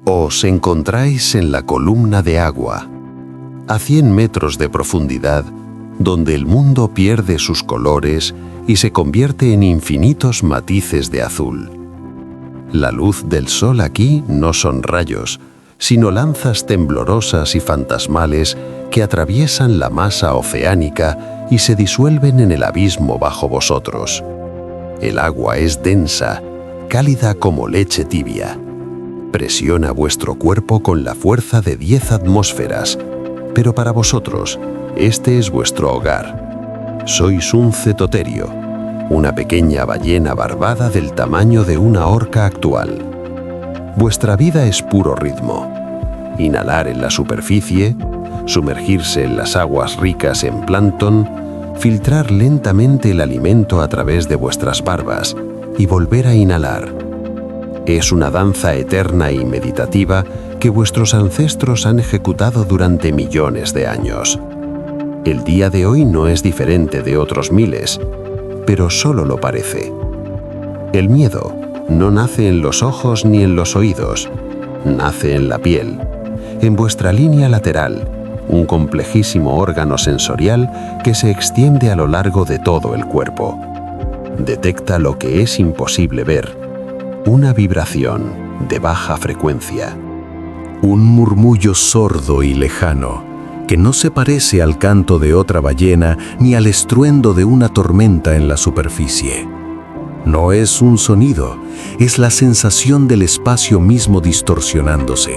Os encontráis en la columna de agua, a 100 metros de profundidad, donde el mundo pierde sus colores y se convierte en infinitos matices de azul. La luz del sol aquí no son rayos, sino lanzas temblorosas y fantasmales que atraviesan la masa oceánica y se disuelven en el abismo bajo vosotros. El agua es densa, cálida como leche tibia. Presiona vuestro cuerpo con la fuerza de 10 atmósferas, pero para vosotros, este es vuestro hogar. Sois un cetoterio, una pequeña ballena barbada del tamaño de una orca actual. Vuestra vida es puro ritmo. Inhalar en la superficie, sumergirse en las aguas ricas en plancton, filtrar lentamente el alimento a través de vuestras barbas y volver a inhalar. Es una danza eterna y meditativa que vuestros ancestros han ejecutado durante millones de años. El día de hoy no es diferente de otros miles, pero solo lo parece. El miedo no nace en los ojos ni en los oídos, nace en la piel, en vuestra línea lateral, un complejísimo órgano sensorial que se extiende a lo largo de todo el cuerpo. Detecta lo que es imposible ver, una vibración de baja frecuencia. Un murmullo sordo y lejano, que no se parece al canto de otra ballena ni al estruendo de una tormenta en la superficie. No es un sonido, es la sensación del espacio mismo distorsionándose,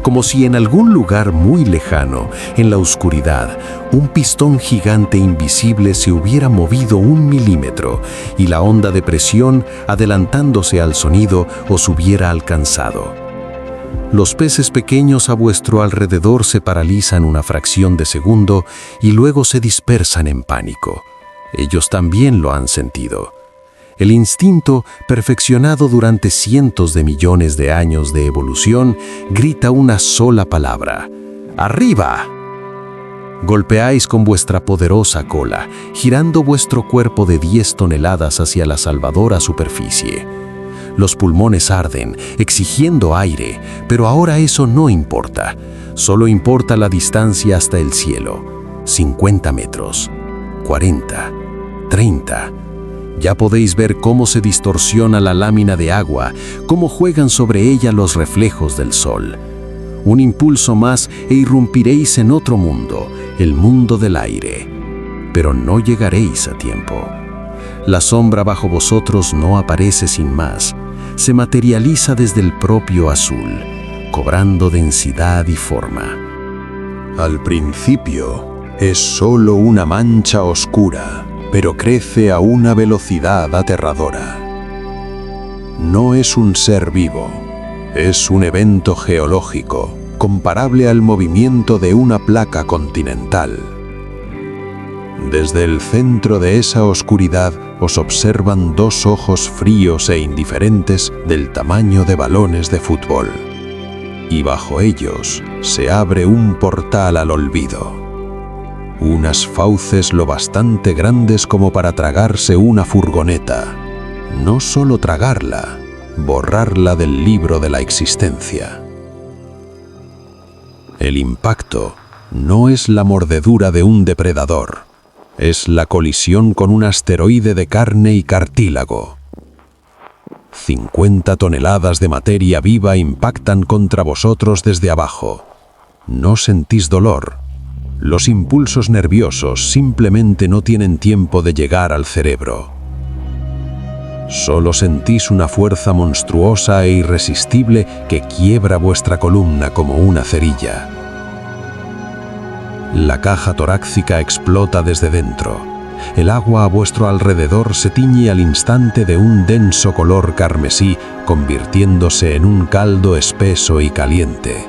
como si en algún lugar muy lejano, en la oscuridad, un pistón gigante invisible se hubiera movido 1 milímetro y la onda de presión, adelantándose al sonido, os hubiera alcanzado. Los peces pequeños a vuestro alrededor se paralizan una fracción de segundo y luego se dispersan en pánico. Ellos también lo han sentido. El instinto, perfeccionado durante cientos de millones de años de evolución, grita una sola palabra: ¡arriba! Golpeáis con vuestra poderosa cola, girando vuestro cuerpo de 10 toneladas hacia la salvadora superficie. Los pulmones arden, exigiendo aire, pero ahora eso no importa. Solo importa la distancia hasta el cielo. 50 metros, 40, 30... Ya podéis ver cómo se distorsiona la lámina de agua, cómo juegan sobre ella los reflejos del sol. Un impulso más e irrumpiréis en otro mundo, el mundo del aire. Pero no llegaréis a tiempo. La sombra bajo vosotros no aparece sin más, se materializa desde el propio azul, cobrando densidad y forma. Al principio es solo una mancha oscura, pero crece a una velocidad aterradora. No es un ser vivo, es un evento geológico, comparable al movimiento de una placa continental. Desde el centro de esa oscuridad os observan 2 ojos fríos e indiferentes del tamaño de balones de fútbol. Y bajo ellos se abre un portal al olvido. Unas fauces lo bastante grandes como para tragarse una furgoneta. No solo tragarla, borrarla del libro de la existencia. El impacto no es la mordedura de un depredador, es la colisión con un asteroide de carne y cartílago. 50 toneladas de materia viva impactan contra vosotros desde abajo. No sentís dolor. Los impulsos nerviosos simplemente no tienen tiempo de llegar al cerebro. Solo sentís una fuerza monstruosa e irresistible que quiebra vuestra columna como una cerilla. La caja torácica explota desde dentro. El agua a vuestro alrededor se tiñe al instante de un denso color carmesí, convirtiéndose en un caldo espeso y caliente.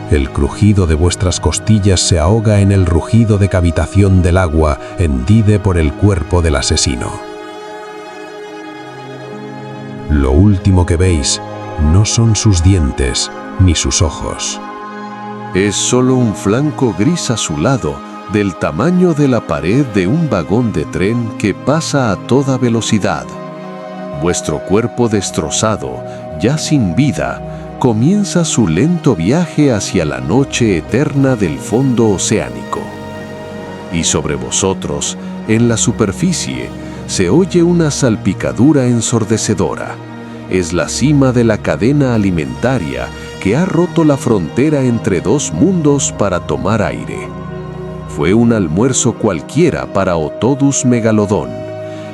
El crujido de vuestras costillas se ahoga en el rugido de cavitación del agua hendida por el cuerpo del asesino. Lo último que veis no son sus dientes ni sus ojos. Es solo un flanco gris azulado del tamaño de la pared de un vagón de tren que pasa a toda velocidad. Vuestro cuerpo destrozado ya sin vida, comienza su lento viaje hacia la noche eterna del fondo oceánico. Y sobre vosotros, en la superficie, se oye una salpicadura ensordecedora. Es la cima de la cadena alimentaria que ha roto la frontera entre dos mundos para tomar aire. Fue un almuerzo cualquiera para Otodus Megalodon,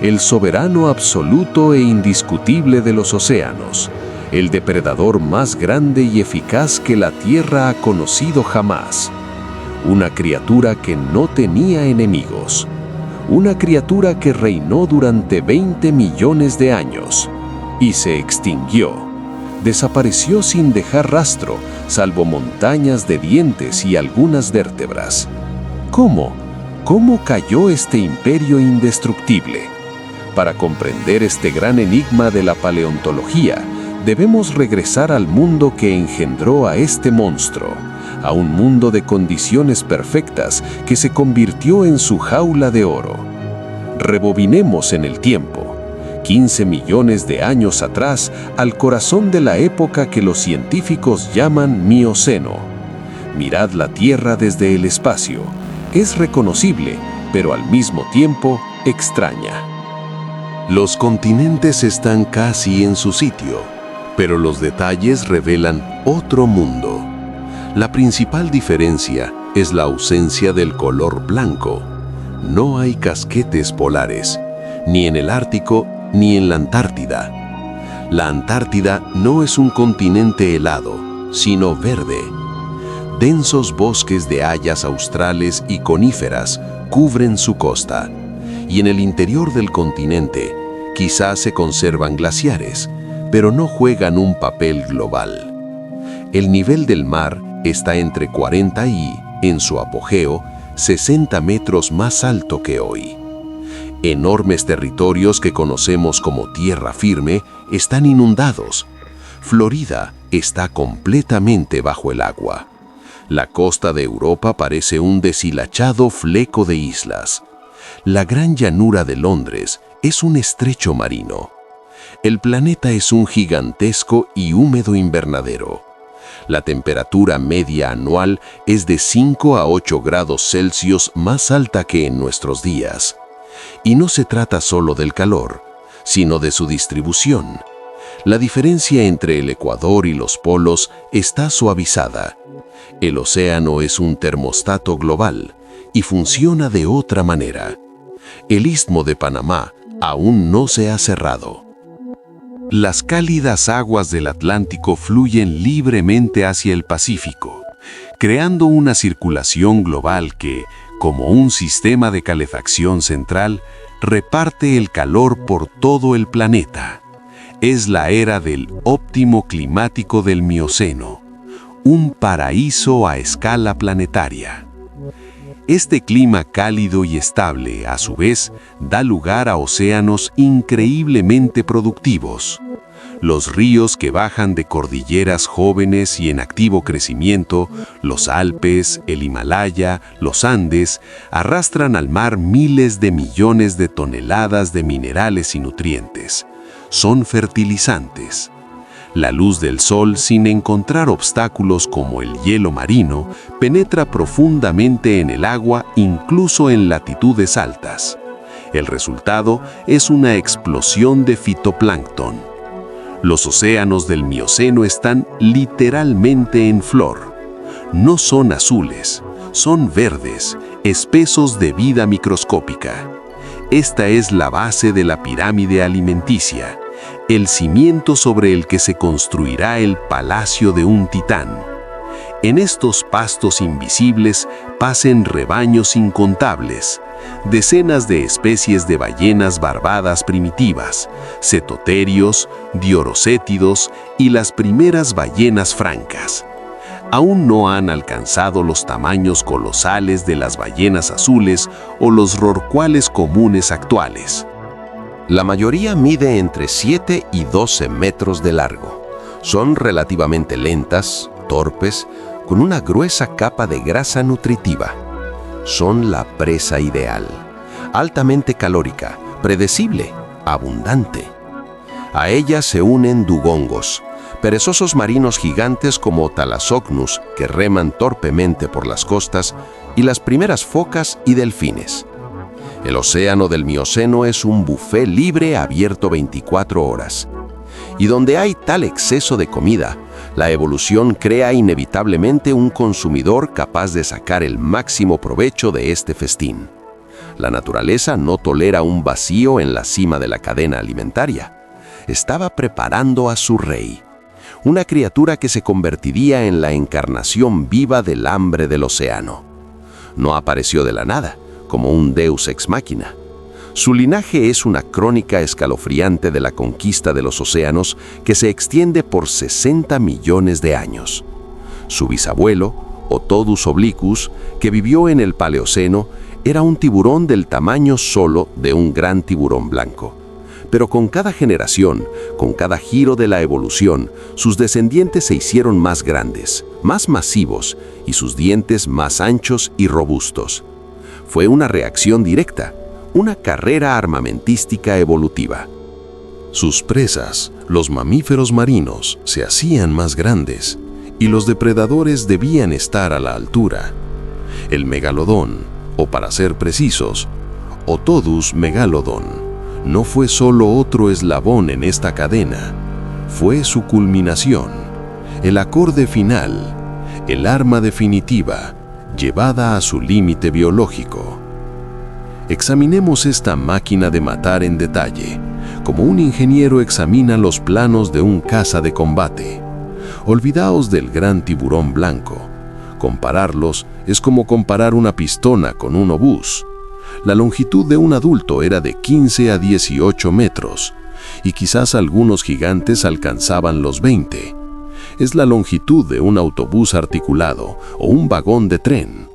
el soberano absoluto e indiscutible de los océanos, el depredador más grande y eficaz que la Tierra ha conocido jamás. Una criatura que no tenía enemigos. Una criatura que reinó durante 20 millones de años y se extinguió. Desapareció sin dejar rastro, salvo montañas de dientes y algunas vértebras. ¿Cómo? ¿Cómo cayó este imperio indestructible? Para comprender este gran enigma de la paleontología, debemos regresar al mundo que engendró a este monstruo, a un mundo de condiciones perfectas que se convirtió en su jaula de oro. Rebobinemos en el tiempo, 15 millones de años atrás, al corazón de la época que los científicos llaman Mioceno. Mirad la Tierra desde el espacio. Es reconocible, pero al mismo tiempo extraña. Los continentes están casi en su sitio, pero los detalles revelan otro mundo. La principal diferencia es la ausencia del color blanco. No hay casquetes polares, ni en el Ártico ni en la Antártida. La Antártida no es un continente helado, sino verde. Densos bosques de hayas australes y coníferas cubren su costa, y en el interior del continente quizás se conservan glaciares, pero no juegan un papel global. El nivel del mar está entre 40 y, en su apogeo, 60 metros más alto que hoy. Enormes territorios que conocemos como tierra firme están inundados. Florida está completamente bajo el agua. La costa de Europa parece un deshilachado fleco de islas. La gran llanura de Londres es un estrecho marino. El planeta es un gigantesco y húmedo invernadero. La temperatura media anual es de 5 a 8 grados Celsius más alta que en nuestros días. Y no se trata solo del calor, sino de su distribución. La diferencia entre el ecuador y los polos está suavizada. El océano es un termostato global y funciona de otra manera. El Istmo de Panamá aún no se ha cerrado. Las cálidas aguas del Atlántico fluyen libremente hacia el Pacífico, creando una circulación global que, como un sistema de calefacción central, reparte el calor por todo el planeta. Es la era del óptimo climático del Mioceno, un paraíso a escala planetaria. Este clima cálido y estable, a su vez, da lugar a océanos increíblemente productivos. Los ríos que bajan de cordilleras jóvenes y en activo crecimiento, los Alpes, el Himalaya, los Andes, arrastran al mar miles de millones de toneladas de minerales y nutrientes. Son fertilizantes. La luz del sol, sin encontrar obstáculos como el hielo marino, penetra profundamente en el agua, incluso en latitudes altas. El resultado es una explosión de fitoplancton. Los océanos del Mioceno están literalmente en flor. No son azules, son verdes, espesos de vida microscópica. Esta es la base de la pirámide alimenticia, el cimiento sobre el que se construirá el palacio de un titán. En estos pastos invisibles pacen rebaños incontables, decenas de especies de ballenas barbadas primitivas, cetoterios, diorocétidos y las primeras ballenas francas. Aún no han alcanzado los tamaños colosales de las ballenas azules o los rorcuales comunes actuales. La mayoría mide entre 7 y 12 metros de largo. Son relativamente lentas, torpes, con una gruesa capa de grasa nutritiva. Son la presa ideal, altamente calórica, predecible, abundante. A ellas se unen dugongos, perezosos marinos gigantes como Thalassocnus, que reman torpemente por las costas, y las primeras focas y delfines. El océano del Mioceno es un buffet libre abierto 24 horas. Y donde hay tal exceso de comida, la evolución crea inevitablemente un consumidor capaz de sacar el máximo provecho de este festín. La naturaleza no tolera un vacío en la cima de la cadena alimentaria. Estaba preparando a su rey, una criatura que se convertiría en la encarnación viva del hambre del océano. No apareció de la nada, como un deus ex machina. Su linaje es una crónica escalofriante de la conquista de los océanos que se extiende por 60 millones de años. Su bisabuelo, Otodus obliquus, que vivió en el Paleoceno, era un tiburón del tamaño solo de un gran tiburón blanco. Pero con cada generación, con cada giro de la evolución, sus descendientes se hicieron más grandes, más masivos y sus dientes más anchos y robustos. Fue una reacción directa, una carrera armamentística evolutiva. Sus presas, los mamíferos marinos, se hacían más grandes y los depredadores debían estar a la altura. El megalodón, o para ser precisos, Otodus megalodon, no fue solo otro eslabón en esta cadena, fue su culminación, el acorde final, el arma definitiva, llevada a su límite biológico. Examinemos esta máquina de matar en detalle, como un ingeniero examina los planos de un caza de combate. Olvidaos del gran tiburón blanco. Compararlos es como comparar una pistona con un obús. La longitud de un adulto era de 15 a 18 metros, y quizás algunos gigantes alcanzaban los 20. Es la longitud de un autobús articulado o un vagón de tren.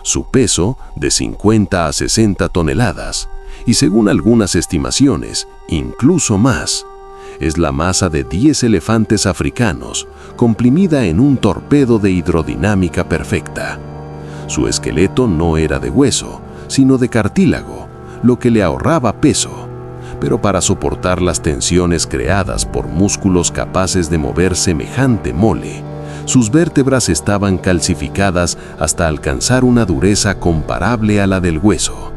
Su peso, de 50 a 60 toneladas, y según algunas estimaciones, incluso más. Es la masa de 10 elefantes africanos, comprimida en un torpedo de hidrodinámica perfecta. Su esqueleto no era de hueso, sino de cartílago, lo que le ahorraba peso. Pero para soportar las tensiones creadas por músculos capaces de mover semejante mole, sus vértebras estaban calcificadas hasta alcanzar una dureza comparable a la del hueso.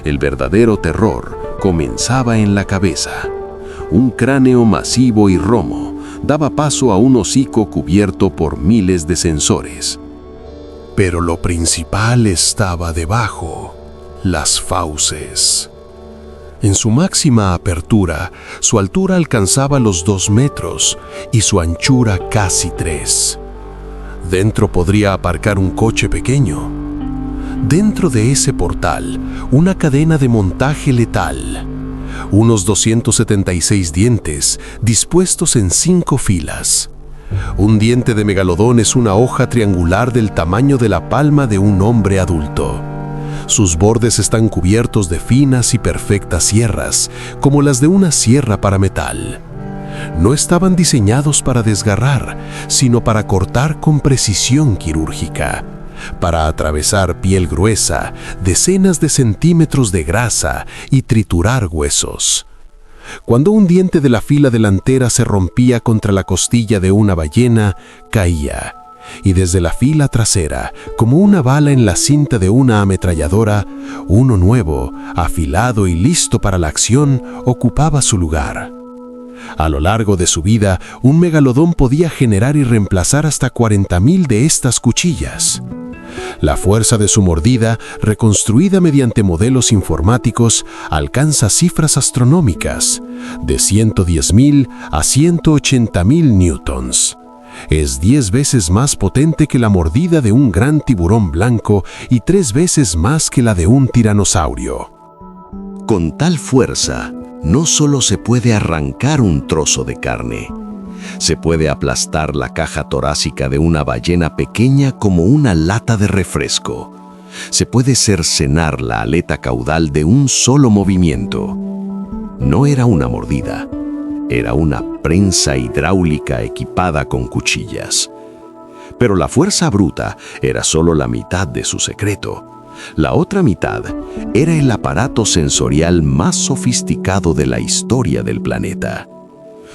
El verdadero terror comenzaba en la cabeza. Un cráneo masivo y romo daba paso a un hocico cubierto por miles de sensores. Pero lo principal estaba debajo, las fauces. En su máxima apertura, su altura alcanzaba los 2 metros y su anchura casi 3. Dentro podría aparcar un coche pequeño. Dentro de ese portal, una cadena de montaje letal. Unos 276 dientes dispuestos en 5 filas. Un diente de megalodón es una hoja triangular del tamaño de la palma de un hombre adulto. Sus bordes están cubiertos de finas y perfectas sierras, como las de una sierra para metal. No estaban diseñados para desgarrar, sino para cortar con precisión quirúrgica, para atravesar piel gruesa, decenas de centímetros de grasa y triturar huesos. Cuando un diente de la fila delantera se rompía contra la costilla de una ballena, caía. Y desde la fila trasera, como una bala en la cinta de una ametralladora, uno nuevo, afilado y listo para la acción, ocupaba su lugar. A lo largo de su vida, un megalodón podía generar y reemplazar hasta 40.000 de estas cuchillas. La fuerza de su mordida, reconstruida mediante modelos informáticos, alcanza cifras astronómicas, de 110.000 a 180.000 newtons. Es 10 veces más potente que la mordida de un gran tiburón blanco y 3 veces más que la de un tiranosaurio. Con tal fuerza, no solo se puede arrancar un trozo de carne, se puede aplastar la caja torácica de una ballena pequeña como una lata de refresco. Se puede cercenar la aleta caudal de un solo movimiento. No era una mordida, era una prensa hidráulica equipada con cuchillas. Pero la fuerza bruta era solo la mitad de su secreto. La otra mitad era el aparato sensorial más sofisticado de la historia del planeta.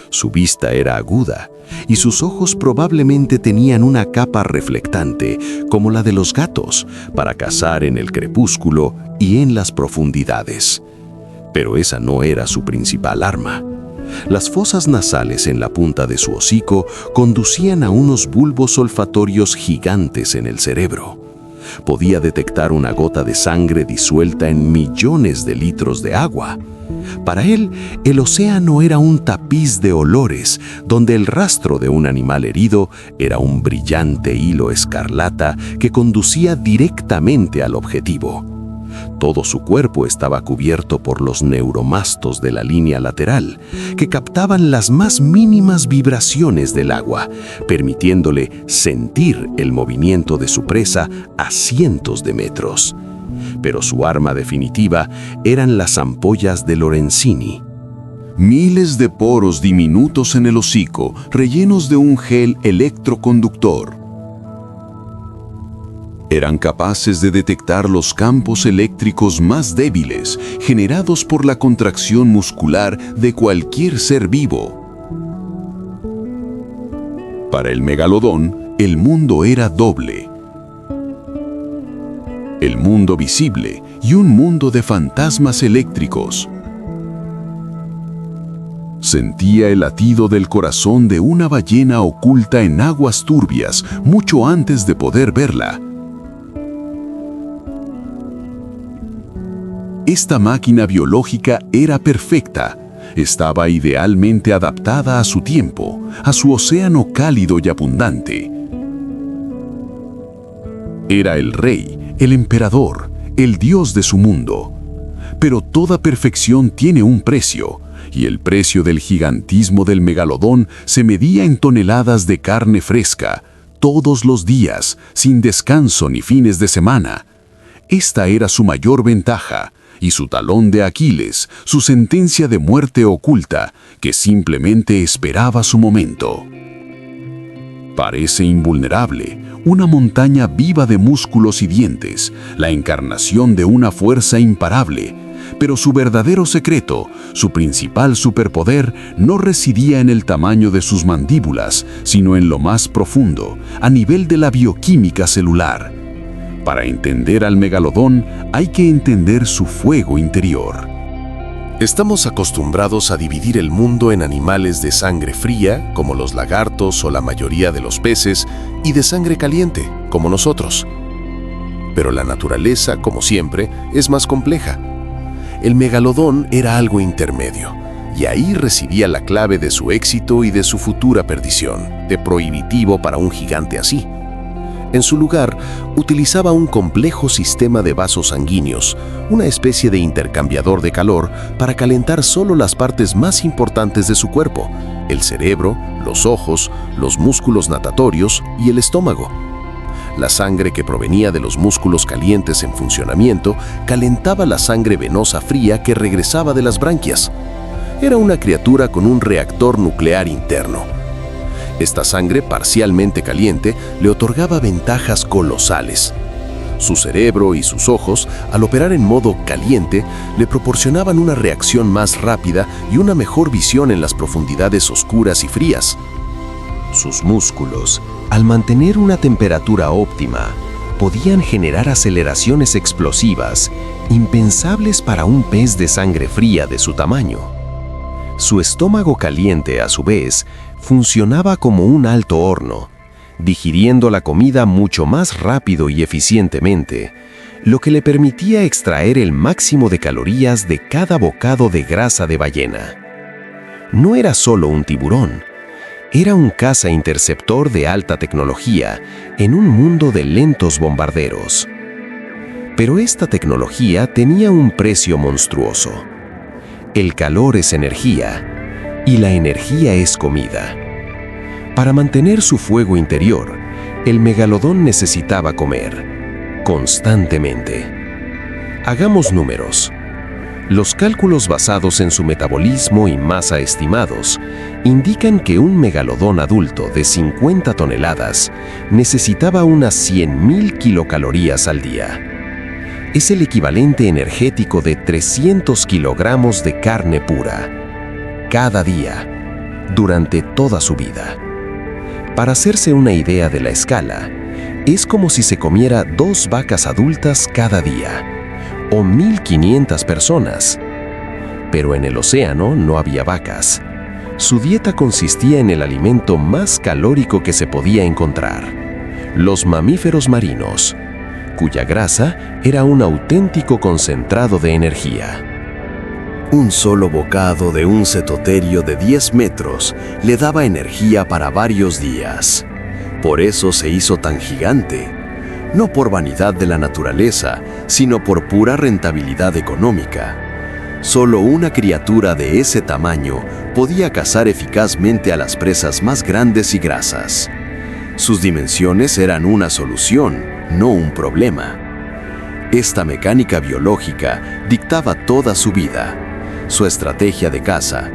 Su vista era aguda y sus ojos probablemente tenían una capa reflectante, como la de los gatos, para cazar en el crepúsculo y en las profundidades. Pero esa no era su principal arma. Las fosas nasales en la punta de su hocico conducían a unos bulbos olfatorios gigantes en el cerebro. Podía detectar una gota de sangre disuelta en millones de litros de agua. Para él, el océano era un tapiz de olores, donde el rastro de un animal herido era un brillante hilo escarlata que conducía directamente al objetivo. Todo su cuerpo estaba cubierto por los neuromastos de la línea lateral, que captaban las más mínimas vibraciones del agua, permitiéndole sentir el movimiento de su presa a cientos de metros. Pero su arma definitiva eran las ampollas de Lorenzini. Miles de poros diminutos en el hocico, rellenos de un gel electroconductor. Eran capaces de detectar los campos eléctricos más débiles, generados por la contracción muscular de cualquier ser vivo. Para el megalodón, el mundo era doble. El mundo visible y un mundo de fantasmas eléctricos. Sentía el latido del corazón de una ballena oculta en aguas turbias mucho antes de poder verla. Esta máquina biológica era perfecta, estaba idealmente adaptada a su tiempo, a su océano cálido y abundante. Era el rey, el emperador, el dios de su mundo. Pero toda perfección tiene un precio, y el precio del gigantismo del megalodón se medía en toneladas de carne fresca, todos los días, sin descanso ni fines de semana. Esta era su mayor ventaja, y su talón de Aquiles, su sentencia de muerte oculta, que simplemente esperaba su momento. Parece invulnerable, una montaña viva de músculos y dientes, la encarnación de una fuerza imparable, pero su verdadero secreto, su principal superpoder, no residía en el tamaño de sus mandíbulas, sino en lo más profundo, a nivel de la bioquímica celular. Para entender al megalodón, hay que entender su fuego interior. Estamos acostumbrados a dividir el mundo en animales de sangre fría, como los lagartos o la mayoría de los peces, y de sangre caliente, como nosotros. Pero la naturaleza, como siempre, es más compleja. El megalodón era algo intermedio, y ahí residía la clave de su éxito y de su futura perdición, de prohibitivo para un gigante así. En su lugar, utilizaba un complejo sistema de vasos sanguíneos, una especie de intercambiador de calor para calentar solo las partes más importantes de su cuerpo, el cerebro, los ojos, los músculos natatorios y el estómago. La sangre que provenía de los músculos calientes en funcionamiento calentaba la sangre venosa fría que regresaba de las branquias. Era una criatura con un reactor nuclear interno. Esta sangre parcialmente caliente le otorgaba ventajas colosales. Su cerebro y sus ojos, al operar en modo caliente, le proporcionaban una reacción más rápida y una mejor visión en las profundidades oscuras y frías. Sus músculos, al mantener una temperatura óptima, podían generar aceleraciones explosivas, impensables para un pez de sangre fría de su tamaño. Su estómago caliente, a su vez, funcionaba como un alto horno, digiriendo la comida mucho más rápido y eficientemente, lo que le permitía extraer el máximo de calorías de cada bocado de grasa de ballena. No era solo un tiburón, era un caza interceptor de alta tecnología en un mundo de lentos bombarderos. Pero esta tecnología tenía un precio monstruoso. El calor es energía, y la energía es comida. Para mantener su fuego interior, el megalodón necesitaba comer, constantemente. Hagamos números. Los cálculos basados en su metabolismo y masa estimados indican que un megalodón adulto de 50 toneladas necesitaba unas 100.000 kilocalorías al día. Es el equivalente energético de 300 kilogramos de carne pura, cada día, durante toda su vida. Para hacerse una idea de la escala, es como si se comiera 2 vacas adultas cada día, o 1.500 personas. Pero en el océano no había vacas. Su dieta consistía en el alimento más calórico que se podía encontrar: los mamíferos marinos, cuya grasa era un auténtico concentrado de energía. Un solo bocado de un cetoterio de 10 metros le daba energía para varios días. Por eso se hizo tan gigante, no por vanidad de la naturaleza, sino por pura rentabilidad económica. Solo una criatura de ese tamaño podía cazar eficazmente a las presas más grandes y grasas. Sus dimensiones eran una solución, no un problema. Esta mecánica biológica dictaba toda su vida. Su estrategia de caza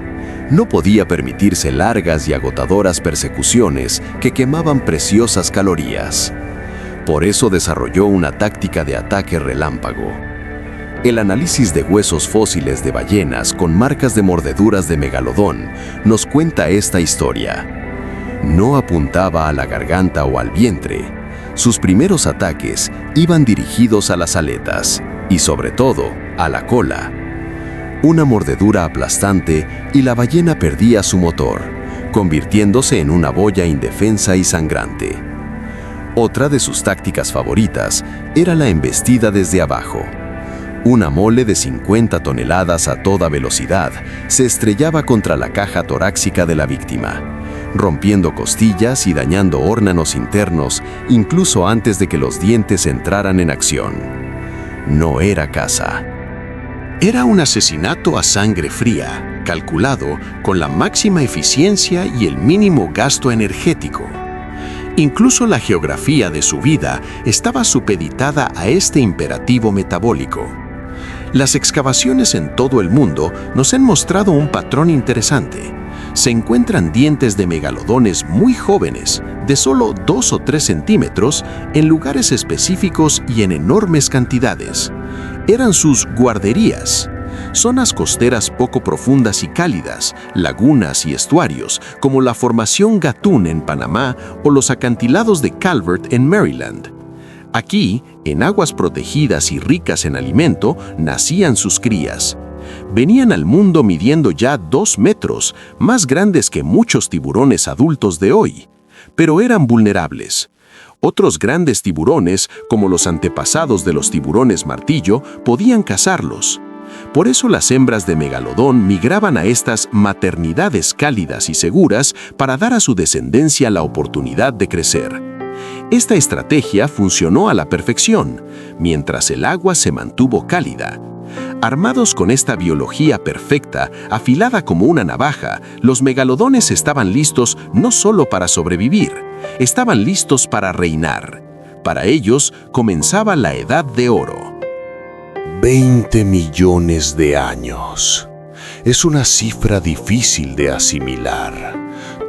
no podía permitirse largas y agotadoras persecuciones que quemaban preciosas calorías. Por eso desarrolló una táctica de ataque relámpago. El análisis de huesos fósiles de ballenas con marcas de mordeduras de megalodón nos cuenta esta historia. No apuntaba a la garganta o al vientre. Sus primeros ataques iban dirigidos a las aletas y, sobre todo, a la cola. Una mordedura aplastante y la ballena perdía su motor, convirtiéndose en una boya indefensa y sangrante. Otra de sus tácticas favoritas era la embestida desde abajo. Una mole de 50 toneladas a toda velocidad se estrellaba contra la caja torácica de la víctima, rompiendo costillas y dañando órganos internos incluso antes de que los dientes entraran en acción. No era caza. Era un asesinato a sangre fría, calculado con la máxima eficiencia y el mínimo gasto energético. Incluso la geografía de su vida estaba supeditada a este imperativo metabólico. Las excavaciones en todo el mundo nos han mostrado un patrón interesante. Se encuentran dientes de megalodones muy jóvenes, de solo 2 o 3 centímetros, en lugares específicos y en enormes cantidades. Eran sus guarderías, zonas costeras poco profundas y cálidas, lagunas y estuarios, como la formación Gatún en Panamá o los acantilados de Calvert en Maryland. Aquí, en aguas protegidas y ricas en alimento, nacían sus crías. Venían al mundo midiendo ya 2 metros, más grandes que muchos tiburones adultos de hoy, pero eran vulnerables. Otros grandes tiburones, como los antepasados de los tiburones martillo, podían cazarlos. Por eso las hembras de megalodón migraban a estas maternidades cálidas y seguras para dar a su descendencia la oportunidad de crecer. Esta estrategia funcionó a la perfección, mientras el agua se mantuvo cálida. Armados con esta biología perfecta, afilada como una navaja, los megalodones estaban listos no solo para sobrevivir, estaban listos para reinar. Para ellos comenzaba la Edad de Oro. 20 millones de años. Es una cifra difícil de asimilar.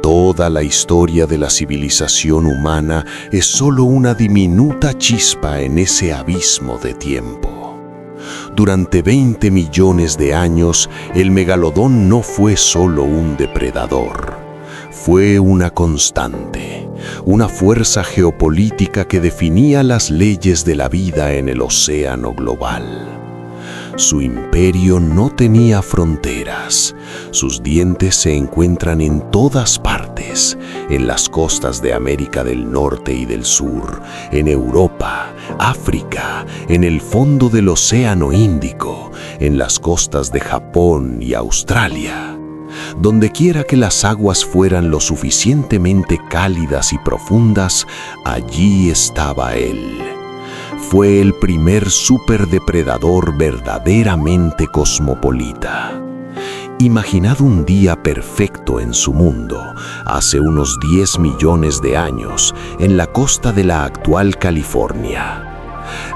Toda la historia de la civilización humana es solo una diminuta chispa en ese abismo de tiempo. Durante 20 millones de años, el megalodón no fue solo un depredador. Fue una constante, una fuerza geopolítica que definía las leyes de la vida en el océano global. Su imperio no tenía fronteras. Sus dientes se encuentran en todas partes, en las costas de América del Norte y del Sur, en Europa, África, en el fondo del Océano Índico, en las costas de Japón y Australia. Donde quiera que las aguas fueran lo suficientemente cálidas y profundas, allí estaba él. Fue el primer superdepredador verdaderamente cosmopolita. Imaginad un día perfecto en su mundo, hace unos 10 millones de años, en la costa de la actual California.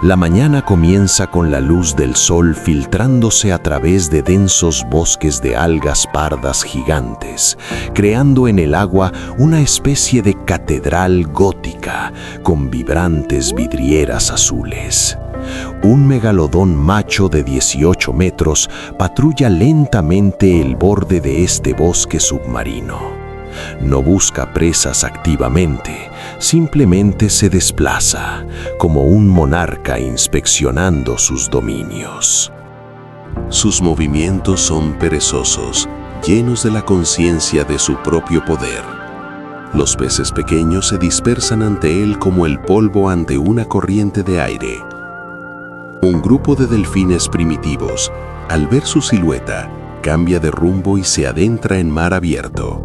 La mañana comienza con la luz del sol filtrándose a través de densos bosques de algas pardas gigantes, creando en el agua una especie de catedral gótica con vibrantes vidrieras azules. Un megalodón macho de 18 metros patrulla lentamente el borde de este bosque submarino. No busca presas activamente, simplemente se desplaza, como un monarca inspeccionando sus dominios. Sus movimientos son perezosos, llenos de la conciencia de su propio poder. Los peces pequeños se dispersan ante él como el polvo ante una corriente de aire. Un grupo de delfines primitivos, al ver su silueta, cambia de rumbo y se adentra en mar abierto.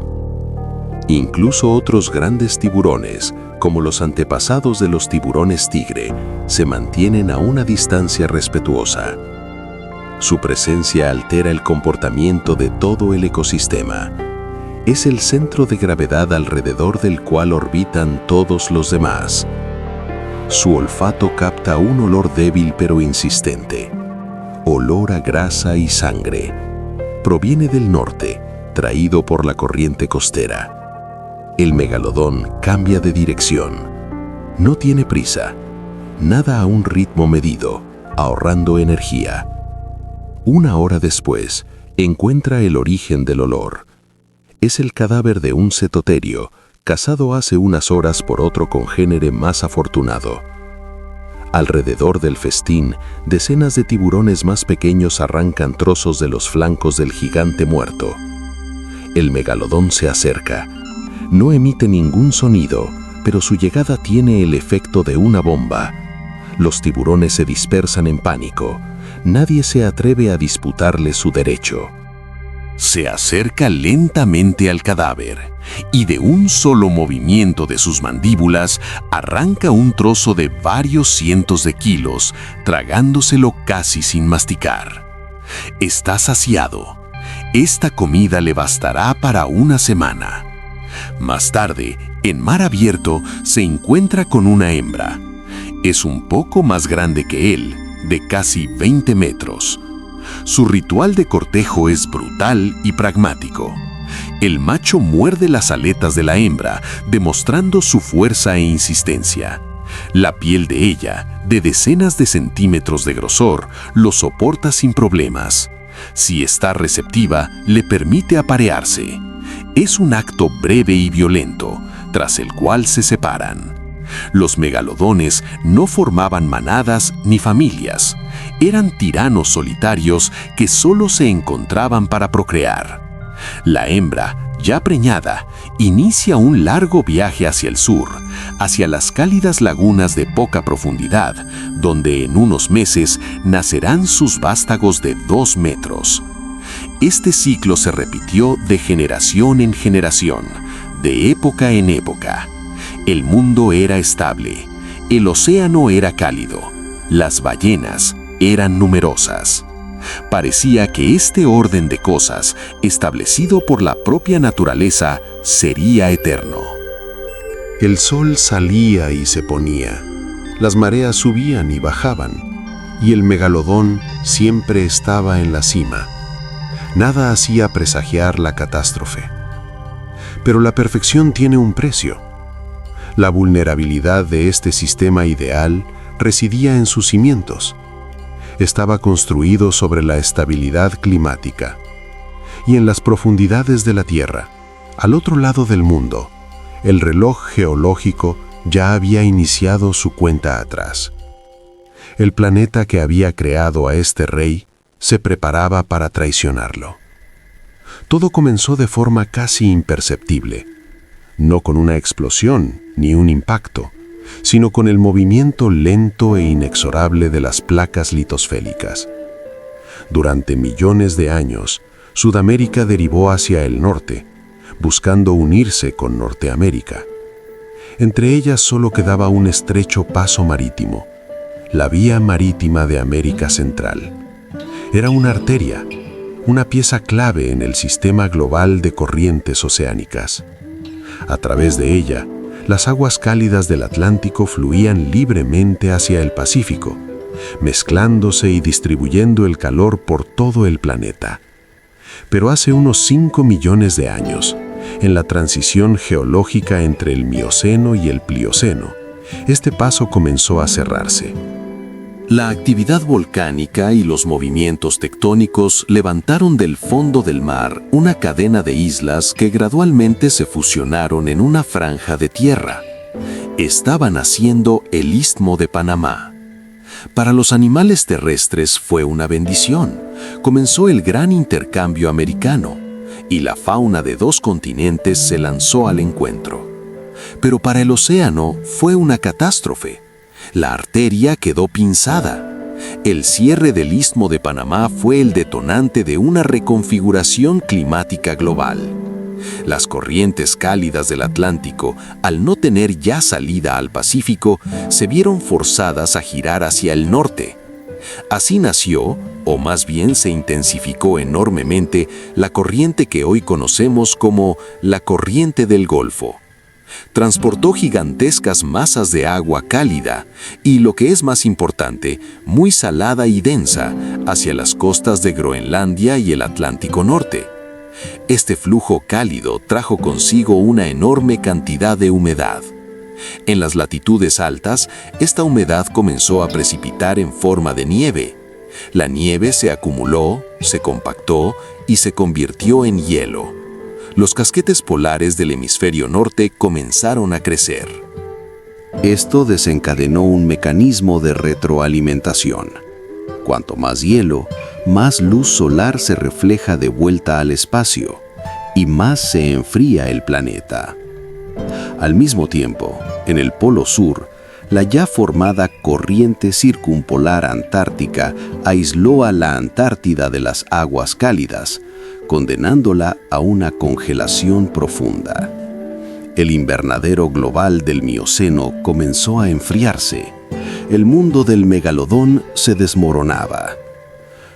Incluso otros grandes tiburones, como los antepasados de los tiburones tigre, se mantienen a una distancia respetuosa. Su presencia altera el comportamiento de todo el ecosistema. Es el centro de gravedad alrededor del cual orbitan todos los demás. Su olfato capta un olor débil pero insistente. Olor a grasa y sangre. Proviene del norte, traído por la corriente costera. El megalodón cambia de dirección. No tiene prisa. Nada a un ritmo medido, ahorrando energía. Una hora después, encuentra el origen del olor. Es el cadáver de un cetoterio, cazado hace unas horas por otro congénere más afortunado. Alrededor del festín, decenas de tiburones más pequeños arrancan trozos de los flancos del gigante muerto. El megalodón se acerca. No emite ningún sonido, pero su llegada tiene el efecto de una bomba. Los tiburones se dispersan en pánico. Nadie se atreve a disputarle su derecho. Se acerca lentamente al cadáver y de un solo movimiento de sus mandíbulas arranca un trozo de varios cientos de kilos, tragándoselo casi sin masticar. Está saciado. Esta comida le bastará para una semana. Más tarde, en mar abierto, se encuentra con una hembra. Es un poco más grande que él, de casi 20 metros. Su ritual de cortejo es brutal y pragmático. El macho muerde las aletas de la hembra, demostrando su fuerza e insistencia. La piel de ella, de decenas de centímetros de grosor, lo soporta sin problemas. Si está receptiva, le permite aparearse. Es un acto breve y violento, tras el cual se separan. Los megalodones no formaban manadas ni familias. Eran tiranos solitarios que solo se encontraban para procrear. La hembra, ya preñada, inicia un largo viaje hacia el sur, hacia las cálidas lagunas de poca profundidad, donde en unos meses nacerán sus vástagos de 2 metros. Este ciclo se repitió de generación en generación, de época en época. El mundo era estable, el océano era cálido, las ballenas eran numerosas. Parecía que este orden de cosas, establecido por la propia naturaleza, sería eterno. El sol salía y se ponía, las mareas subían y bajaban, y el megalodón siempre estaba en la cima. Nada hacía presagiar la catástrofe. Pero la perfección tiene un precio. La vulnerabilidad de este sistema ideal residía en sus cimientos. Estaba construido sobre la estabilidad climática. Y en las profundidades de la Tierra, al otro lado del mundo, el reloj geológico ya había iniciado su cuenta atrás. El planeta que había creado a este rey se preparaba para traicionarlo. Todo comenzó de forma casi imperceptible, no con una explosión ni un impacto, sino con el movimiento lento e inexorable de las placas litosféricas. Durante millones de años, Sudamérica derivó hacia el norte, buscando unirse con Norteamérica. Entre ellas solo quedaba un estrecho paso marítimo, la Vía Marítima de América Central. Era una arteria, una pieza clave en el sistema global de corrientes oceánicas. A través de ella, las aguas cálidas del Atlántico fluían libremente hacia el Pacífico, mezclándose y distribuyendo el calor por todo el planeta. Pero hace unos 5 millones de años, en la transición geológica entre el Mioceno y el Plioceno, este paso comenzó a cerrarse. La actividad volcánica y los movimientos tectónicos levantaron del fondo del mar una cadena de islas que gradualmente se fusionaron en una franja de tierra. Estaban haciendo el Istmo de Panamá. Para los animales terrestres fue una bendición. Comenzó el gran intercambio americano y la fauna de 2 continentes se lanzó al encuentro. Pero para el océano fue una catástrofe. La arteria quedó pinzada. El cierre del Istmo de Panamá fue el detonante de una reconfiguración climática global. Las corrientes cálidas del Atlántico, al no tener ya salida al Pacífico, se vieron forzadas a girar hacia el norte. Así nació, o más bien se intensificó enormemente, la corriente que hoy conocemos como la Corriente del Golfo. Transportó gigantescas masas de agua cálida y, lo que es más importante, muy salada y densa, hacia las costas de Groenlandia y el Atlántico Norte. Este flujo cálido trajo consigo una enorme cantidad de humedad. En las latitudes altas, esta humedad comenzó a precipitar en forma de nieve. La nieve se acumuló, se compactó y se convirtió en hielo. Los casquetes polares del hemisferio norte comenzaron a crecer. Esto desencadenó un mecanismo de retroalimentación. Cuanto más hielo, más luz solar se refleja de vuelta al espacio y más se enfría el planeta. Al mismo tiempo, en el Polo Sur, la ya formada corriente circumpolar antártica aisló a la Antártida de las aguas cálidas, condenándola a una congelación profunda. El invernadero global del Mioceno comenzó a enfriarse. El mundo del megalodón se desmoronaba.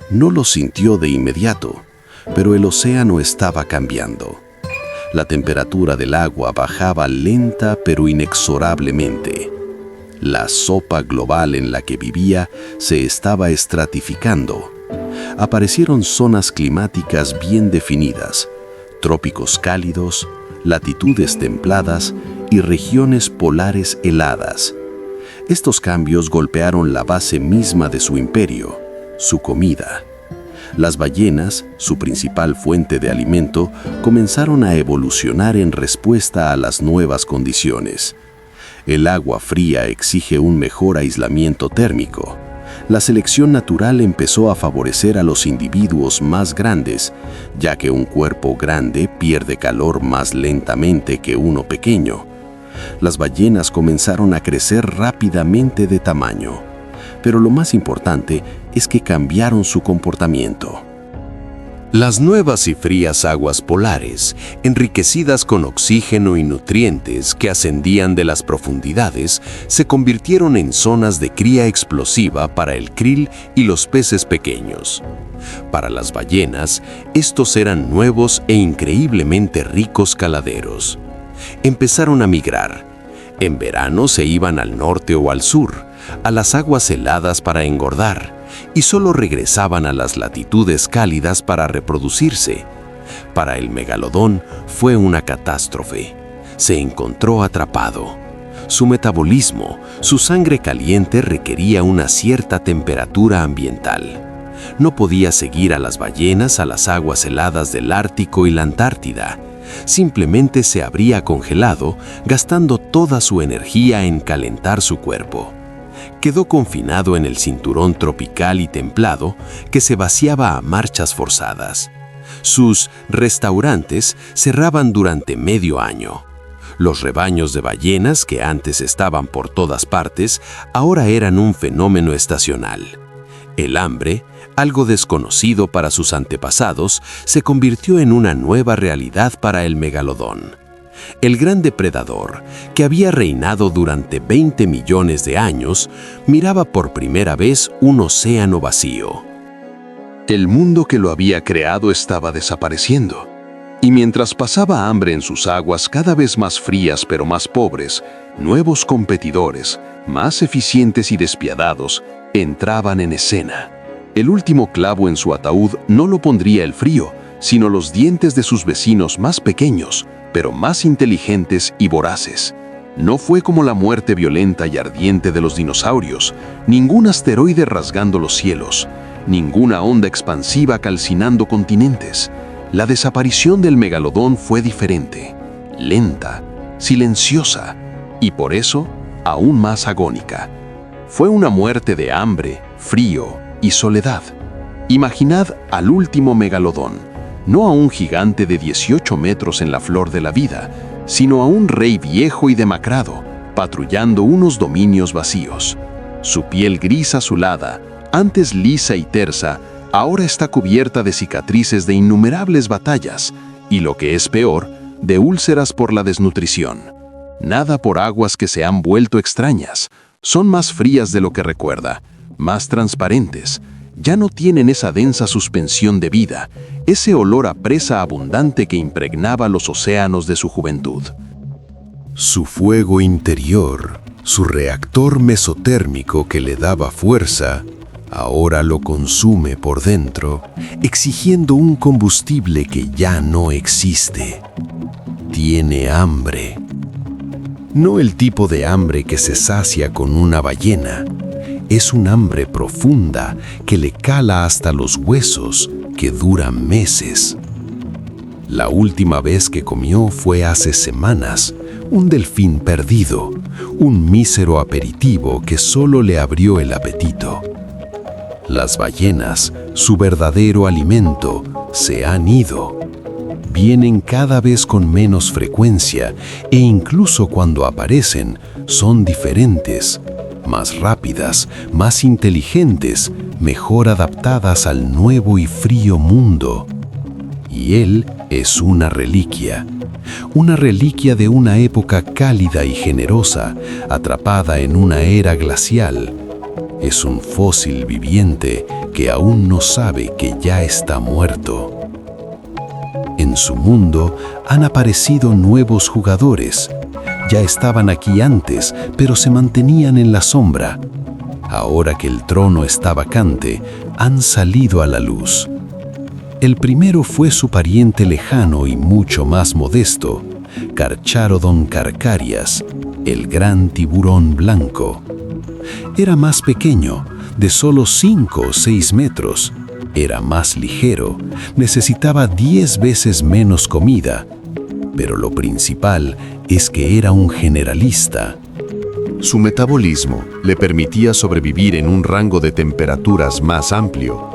No lo sintió de inmediato, pero el océano estaba cambiando. La temperatura del agua bajaba lenta pero inexorablemente. La sopa global en la que vivía se estaba estratificando. Aparecieron zonas climáticas bien definidas, trópicos cálidos, latitudes templadas y regiones polares heladas. Estos cambios golpearon la base misma de su imperio, su comida. Las ballenas, su principal fuente de alimento, comenzaron a evolucionar en respuesta a las nuevas condiciones. El agua fría exige un mejor aislamiento térmico. La selección natural empezó a favorecer a los individuos más grandes, ya que un cuerpo grande pierde calor más lentamente que uno pequeño. Las ballenas comenzaron a crecer rápidamente de tamaño, pero lo más importante es que cambiaron su comportamiento. Las nuevas y frías aguas polares, enriquecidas con oxígeno y nutrientes que ascendían de las profundidades, se convirtieron en zonas de cría explosiva para el krill y los peces pequeños. Para las ballenas, estos eran nuevos e increíblemente ricos caladeros. Empezaron a migrar. En verano se iban al norte o al sur, a las aguas heladas para engordar, y solo regresaban a las latitudes cálidas para reproducirse. Para el megalodón fue una catástrofe. Se encontró atrapado. Su metabolismo, su sangre caliente requería una cierta temperatura ambiental. No podía seguir a las ballenas a las aguas heladas del Ártico y la Antártida. Simplemente se habría congelado, gastando toda su energía en calentar su cuerpo. Quedó confinado en el cinturón tropical y templado que se vaciaba a marchas forzadas. Sus restaurantes cerraban durante medio año. Los rebaños de ballenas, que antes estaban por todas partes, ahora eran un fenómeno estacional. El hambre, algo desconocido para sus antepasados, se convirtió en una nueva realidad para el megalodón. El gran depredador, que había reinado durante 20 millones de años, miraba por primera vez un océano vacío. El mundo que lo había creado estaba desapareciendo. Y mientras pasaba hambre en sus aguas cada vez más frías pero más pobres, nuevos competidores, más eficientes y despiadados, entraban en escena. El último clavo en su ataúd no lo pondría el frío, sino los dientes de sus vecinos más pequeños, pero más inteligentes y voraces. No fue como la muerte violenta y ardiente de los dinosaurios, ningún asteroide rasgando los cielos, ninguna onda expansiva calcinando continentes. La desaparición del megalodón fue diferente, lenta, silenciosa y por eso aún más agónica. Fue una muerte de hambre, frío y soledad. Imaginad al último megalodón, no a un gigante de 18 metros en la flor de la vida, sino a un rey viejo y demacrado, patrullando unos dominios vacíos. Su piel gris azulada, antes lisa y tersa, ahora está cubierta de cicatrices de innumerables batallas y, lo que es peor, de úlceras por la desnutrición. Nada por aguas que se han vuelto extrañas. Son más frías de lo que recuerda, más transparentes. Ya no tienen esa densa suspensión de vida, ese olor a presa abundante que impregnaba los océanos de su juventud. Su fuego interior, su reactor mesotérmico que le daba fuerza, ahora lo consume por dentro, exigiendo un combustible que ya no existe. Tiene hambre. No el tipo de hambre que se sacia con una ballena. Es un hambre profunda que le cala hasta los huesos, que dura meses. La última vez que comió fue hace semanas, un delfín perdido, un mísero aperitivo que solo le abrió el apetito. Las ballenas, su verdadero alimento, se han ido. Vienen cada vez con menos frecuencia e incluso cuando aparecen son diferentes, más rápidas, más inteligentes, mejor adaptadas al nuevo y frío mundo. Y él es una reliquia de una época cálida y generosa, atrapada en una era glacial. Es un fósil viviente que aún no sabe que ya está muerto. En su mundo han aparecido nuevos jugadores. Ya estaban aquí antes, pero se mantenían en la sombra. Ahora que el trono está vacante, han salido a la luz. El primero fue su pariente lejano y mucho más modesto, Carcharodon carcarias, el gran tiburón blanco. Era más pequeño, de solo 5 o 6 metros. Era más ligero, necesitaba 10 veces menos comida. Pero lo principal es que era un generalista. Su metabolismo le permitía sobrevivir en un rango de temperaturas más amplio,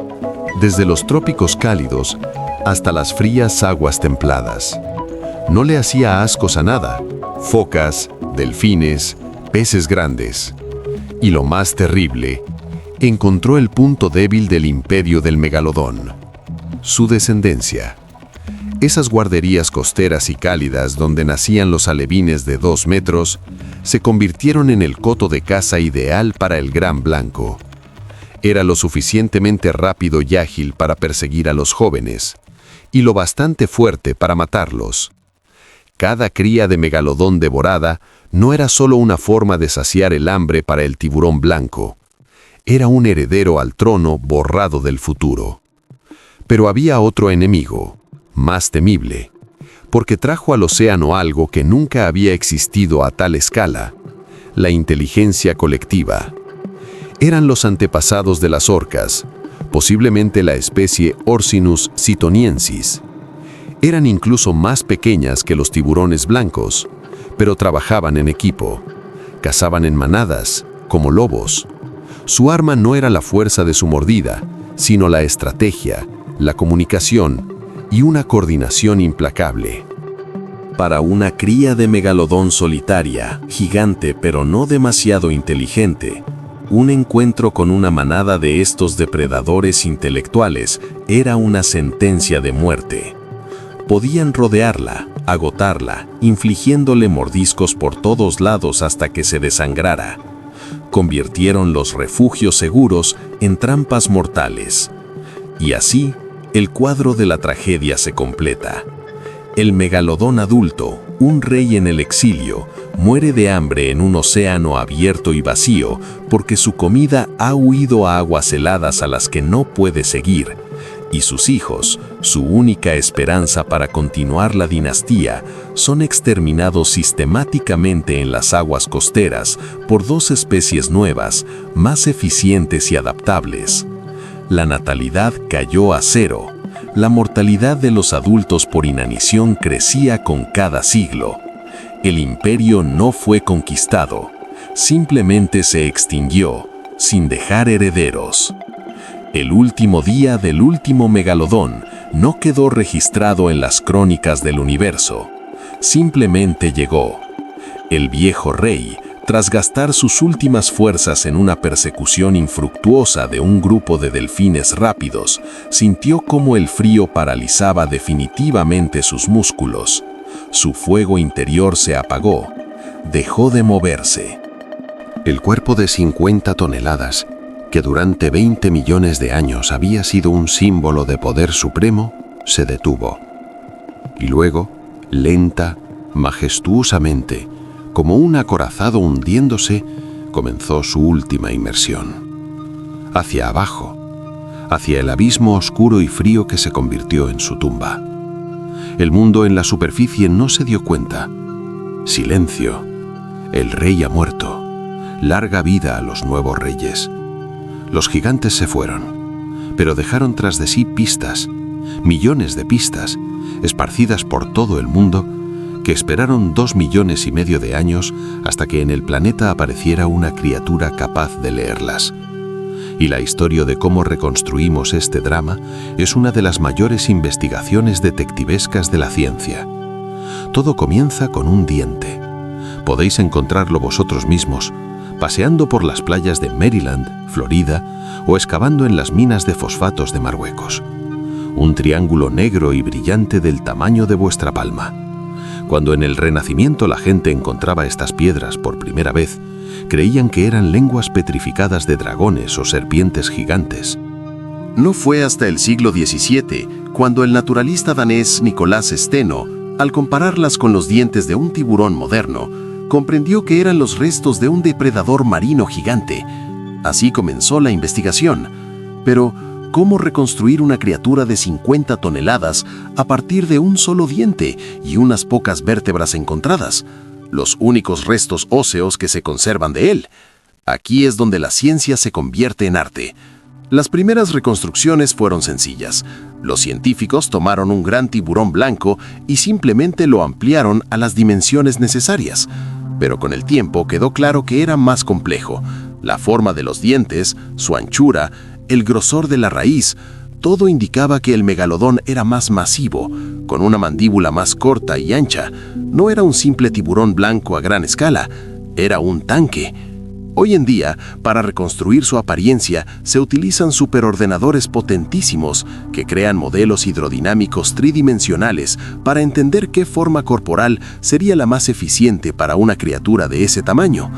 desde los trópicos cálidos hasta las frías aguas templadas. No le hacía ascos a nada: focas, delfines, peces grandes. Y lo más terrible, encontró el punto débil del imperio del megalodón: su descendencia. Esas guarderías costeras y cálidas donde nacían los alevines de 2 metros se convirtieron en el coto de caza ideal para el gran blanco. Era lo suficientemente rápido y ágil para perseguir a los jóvenes, y lo bastante fuerte para matarlos. Cada cría de megalodón devorada no era solo una forma de saciar el hambre para el tiburón blanco. Era un heredero al trono borrado del futuro. Pero había otro enemigo, más temible, porque trajo al océano algo que nunca había existido a tal escala: la inteligencia colectiva. Eran los antepasados de las orcas, posiblemente la especie Orcinus citoniensis. Eran incluso más pequeñas que los tiburones blancos, pero trabajaban en equipo. Cazaban en manadas, como lobos. Su arma no era la fuerza de su mordida, sino la estrategia, la comunicación y una coordinación implacable. Para una cría de megalodón solitaria, gigante pero no demasiado inteligente, un encuentro con una manada de estos depredadores intelectuales era una sentencia de muerte. Podían rodearla, agotarla, infligiéndole mordiscos por todos lados hasta que se desangrara. Convirtieron los refugios seguros en trampas mortales. Y así, el cuadro de la tragedia se completa. El megalodón adulto, un rey en el exilio, muere de hambre en un océano abierto y vacío porque su comida ha huido a aguas heladas a las que no puede seguir, y sus hijos, su única esperanza para continuar la dinastía, son exterminados sistemáticamente en las aguas costeras por dos especies nuevas, más eficientes y adaptables. La natalidad cayó a cero. La mortalidad de los adultos por inanición crecía con cada siglo. El imperio no fue conquistado, simplemente se extinguió, sin dejar herederos. El último día del último megalodón no quedó registrado en las crónicas del universo. Simplemente llegó. El viejo rey, tras gastar sus últimas fuerzas en una persecución infructuosa de un grupo de delfines rápidos, sintió cómo el frío paralizaba definitivamente sus músculos. Su fuego interior se apagó. Dejó de moverse. El cuerpo de 50 toneladas, que durante 20 millones de años había sido un símbolo de poder supremo, se detuvo. Y luego, lenta, majestuosamente, como un acorazado hundiéndose, comenzó su última inmersión. Hacia abajo, hacia el abismo oscuro y frío que se convirtió en su tumba. El mundo en la superficie no se dio cuenta. Silencio. El rey ha muerto. Larga vida a los nuevos reyes. Los gigantes se fueron, pero dejaron tras de sí pistas, millones de pistas, esparcidas por todo el mundo, que esperaron 2,5 millones de años hasta que en el planeta apareciera una criatura capaz de leerlas. Y la historia de cómo reconstruimos este drama es una de las mayores investigaciones detectivescas de la ciencia. Todo comienza con un diente. Podéis encontrarlo vosotros mismos, paseando por las playas de Maryland, Florida, o excavando en las minas de fosfatos de Marruecos. Un triángulo negro y brillante del tamaño de vuestra palma. Cuando en el Renacimiento la gente encontraba estas piedras por primera vez, creían que eran lenguas petrificadas de dragones o serpientes gigantes. No fue hasta el siglo XVII cuando el naturalista danés Nicolás Steno, al compararlas con los dientes de un tiburón moderno, comprendió que eran los restos de un depredador marino gigante. Así comenzó la investigación. Pero, ¿cómo reconstruir una criatura de 50 toneladas a partir de un solo diente y unas pocas vértebras encontradas? Los únicos restos óseos que se conservan de él. Aquí es donde la ciencia se convierte en arte. Las primeras reconstrucciones fueron sencillas. Los científicos tomaron un gran tiburón blanco y simplemente lo ampliaron a las dimensiones necesarias. Pero con el tiempo quedó claro que era más complejo. La forma de los dientes, su anchura, el grosor de la raíz, todo indicaba que el megalodón era más masivo, con una mandíbula más corta y ancha. No era un simple tiburón blanco a gran escala, era un tanque. Hoy en día, para reconstruir su apariencia, se utilizan superordenadores potentísimos que crean modelos hidrodinámicos tridimensionales para entender qué forma corporal sería la más eficiente para una criatura de ese tamaño.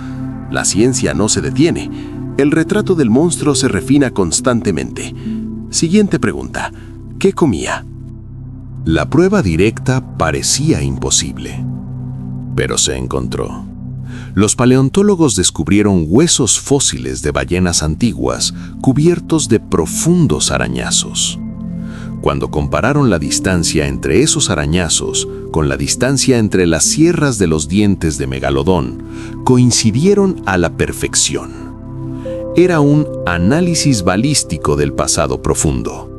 La ciencia no se detiene. El retrato del monstruo se refina constantemente. Siguiente pregunta. ¿Qué comía? La prueba directa parecía imposible, pero se encontró. Los paleontólogos descubrieron huesos fósiles de ballenas antiguas cubiertos de profundos arañazos. Cuando compararon la distancia entre esos arañazos con la distancia entre las sierras de los dientes de megalodón, coincidieron a la perfección. Era un análisis balístico del pasado profundo.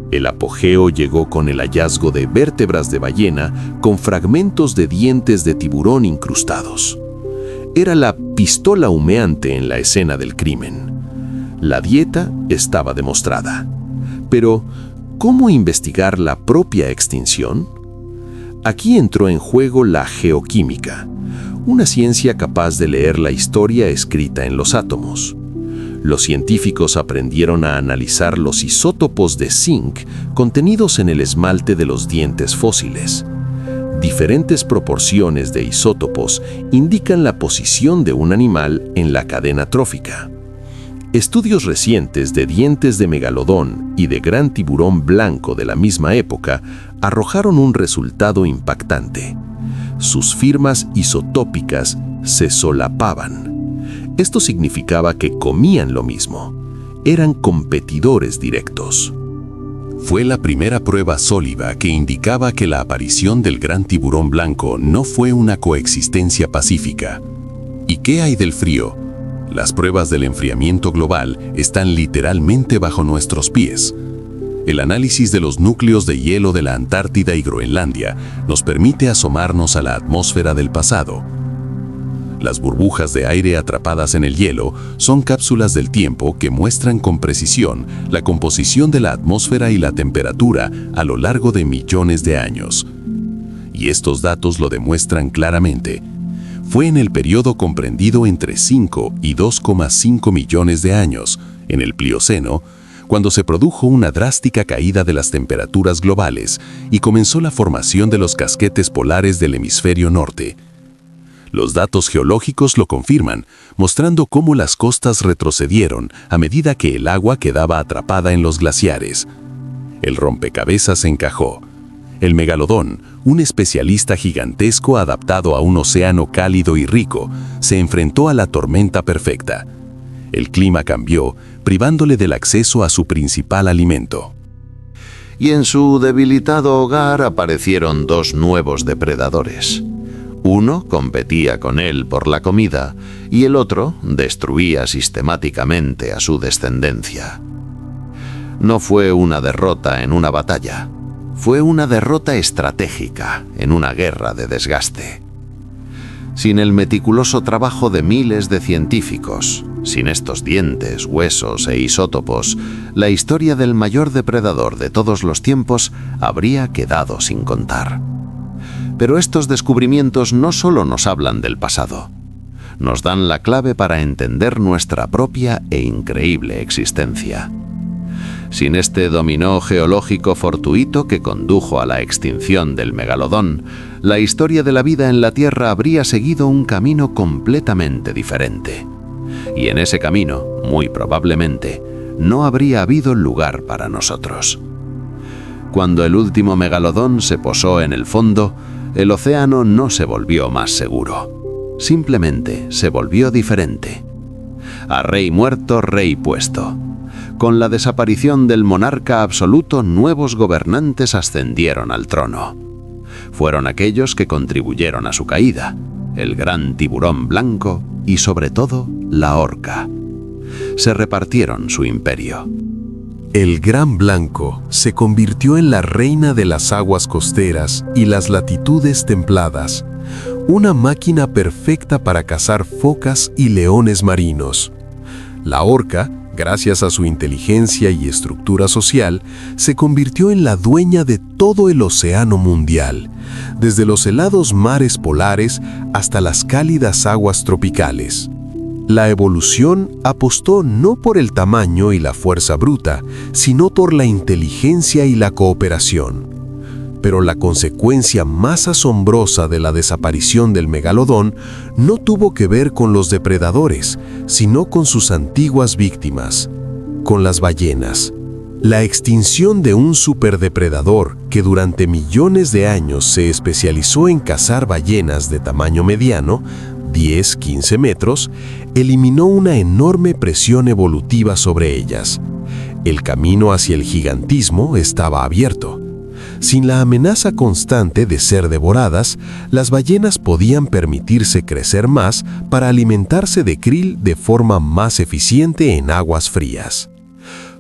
El apogeo llegó con el hallazgo de vértebras de ballena con fragmentos de dientes de tiburón incrustados. Era la pistola humeante en la escena del crimen. La dieta estaba demostrada. Pero, ¿cómo investigar la propia extinción? Aquí entró en juego la geoquímica, una ciencia capaz de leer la historia escrita en los átomos. Los científicos aprendieron a analizar los isótopos de zinc contenidos en el esmalte de los dientes fósiles. Diferentes proporciones de isótopos indican la posición de un animal en la cadena trófica. Estudios recientes de dientes de megalodón y de gran tiburón blanco de la misma época arrojaron un resultado impactante. Sus firmas isotópicas se solapaban. Esto significaba que comían lo mismo. Eran competidores directos. Fue la primera prueba sólida que indicaba que la aparición del gran tiburón blanco no fue una coexistencia pacífica. ¿Y qué hay del frío? Las pruebas del enfriamiento global están literalmente bajo nuestros pies. El análisis de los núcleos de hielo de la Antártida y Groenlandia nos permite asomarnos a la atmósfera del pasado. Las burbujas de aire atrapadas en el hielo son cápsulas del tiempo que muestran con precisión la composición de la atmósfera y la temperatura a lo largo de millones de años. Y estos datos lo demuestran claramente. Fue en el periodo comprendido entre 5 y 2,5 millones de años, en el Plioceno, cuando se produjo una drástica caída de las temperaturas globales y comenzó la formación de los casquetes polares del hemisferio norte. Los datos geológicos lo confirman, mostrando cómo las costas retrocedieron a medida que el agua quedaba atrapada en los glaciares. El rompecabezas encajó. El megalodón, un especialista gigantesco adaptado a un océano cálido y rico, se enfrentó a la tormenta perfecta. El clima cambió, privándole del acceso a su principal alimento. Y en su debilitado hogar aparecieron dos nuevos depredadores. Uno competía con él por la comida y el otro destruía sistemáticamente a su descendencia. No fue una derrota en una batalla, fue una derrota estratégica en una guerra de desgaste. Sin el meticuloso trabajo de miles de científicos, sin estos dientes, huesos e isótopos, la historia del mayor depredador de todos los tiempos habría quedado sin contar. Pero estos descubrimientos no solo nos hablan del pasado, nos dan la clave para entender nuestra propia e increíble existencia. Sin este dominó geológico fortuito que condujo a la extinción del megalodón, la historia de la vida en la Tierra habría seguido un camino completamente diferente. Y en ese camino, muy probablemente, no habría habido lugar para nosotros. Cuando el último megalodón se posó en el fondo, el océano no se volvió más seguro. Simplemente se volvió diferente. A rey muerto, rey puesto. Con la desaparición del monarca absoluto, nuevos gobernantes ascendieron al trono. Fueron aquellos que contribuyeron a su caída, el gran tiburón blanco y, sobre todo, la orca. Se repartieron su imperio. El Gran Blanco se convirtió en la reina de las aguas costeras y las latitudes templadas, una máquina perfecta para cazar focas y leones marinos. La orca, gracias a su inteligencia y estructura social, se convirtió en la dueña de todo el océano mundial, desde los helados mares polares hasta las cálidas aguas tropicales. La evolución apostó no por el tamaño y la fuerza bruta, sino por la inteligencia y la cooperación. Pero la consecuencia más asombrosa de la desaparición del megalodón no tuvo que ver con los depredadores, sino con sus antiguas víctimas, con las ballenas. La extinción de un superdepredador que durante millones de años se especializó en cazar ballenas de tamaño mediano, 10-15 metros, eliminó una enorme presión evolutiva sobre ellas. El camino hacia el gigantismo estaba abierto. Sin la amenaza constante de ser devoradas, las ballenas podían permitirse crecer más para alimentarse de krill de forma más eficiente en aguas frías.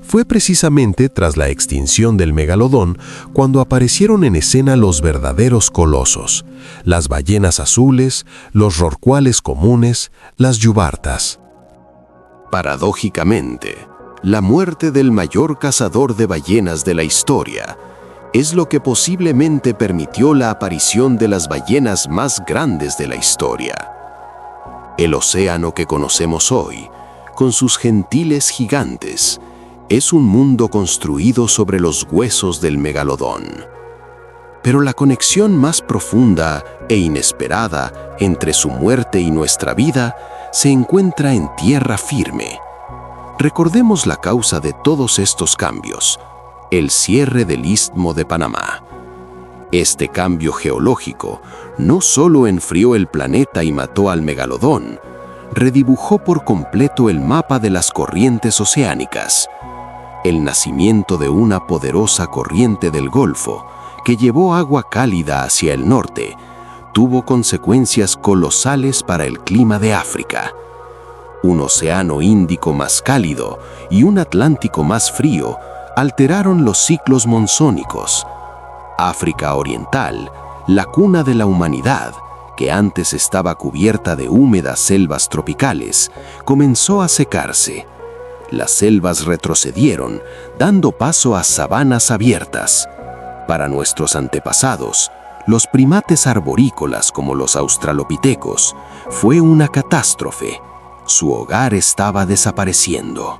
Fue precisamente tras la extinción del megalodón cuando aparecieron en escena los verdaderos colosos, las ballenas azules, los rorcuales comunes, las yubartas. Paradójicamente, la muerte del mayor cazador de ballenas de la historia es lo que posiblemente permitió la aparición de las ballenas más grandes de la historia. El océano que conocemos hoy, con sus gentiles gigantes, es un mundo construido sobre los huesos del megalodón. Pero la conexión más profunda e inesperada entre su muerte y nuestra vida se encuentra en tierra firme. Recordemos la causa de todos estos cambios: el cierre del Istmo de Panamá. Este cambio geológico no solo enfrió el planeta y mató al megalodón, redibujó por completo el mapa de las corrientes oceánicas. el nacimiento de una poderosa corriente del Golfo que llevó agua cálida hacia el norte, tuvo consecuencias colosales para el clima de África. Un océano Índico más cálido y un Atlántico más frío alteraron los ciclos monzónicos. África Oriental, la cuna de la humanidad, que antes estaba cubierta de húmedas selvas tropicales, comenzó a secarse. Las selvas retrocedieron, dando paso a sabanas abiertas. Para nuestros antepasados, los primates arborícolas como los australopitecos, fue una catástrofe. Su hogar estaba desapareciendo.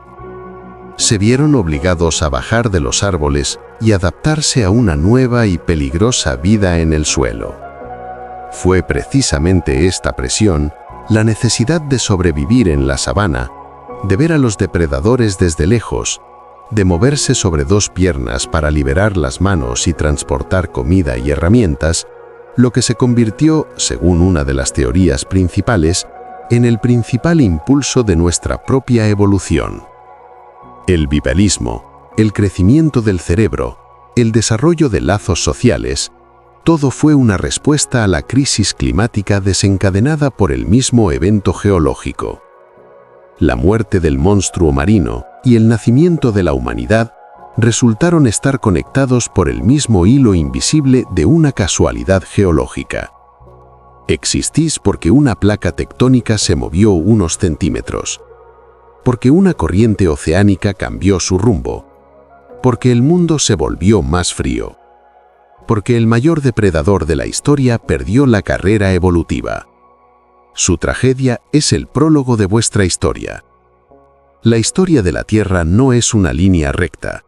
Se vieron obligados a bajar de los árboles y adaptarse a una nueva y peligrosa vida en el suelo. Fue precisamente esta presión, la necesidad de sobrevivir en la sabana, de ver a los depredadores desde lejos, de moverse sobre dos piernas para liberar las manos y transportar comida y herramientas, lo que se convirtió, según una de las teorías principales, en el principal impulso de nuestra propia evolución. El bivelismo, el crecimiento del cerebro, el desarrollo de lazos sociales, todo fue una respuesta a la crisis climática desencadenada por el mismo evento geológico. La muerte del monstruo marino y el nacimiento de la humanidad resultaron estar conectados por el mismo hilo invisible de una casualidad geológica. Existís porque una placa tectónica se movió unos centímetros, porque una corriente oceánica cambió su rumbo, porque el mundo se volvió más frío, porque el mayor depredador de la historia perdió la carrera evolutiva. Su tragedia es el prólogo de vuestra historia. La historia de la Tierra no es una línea recta,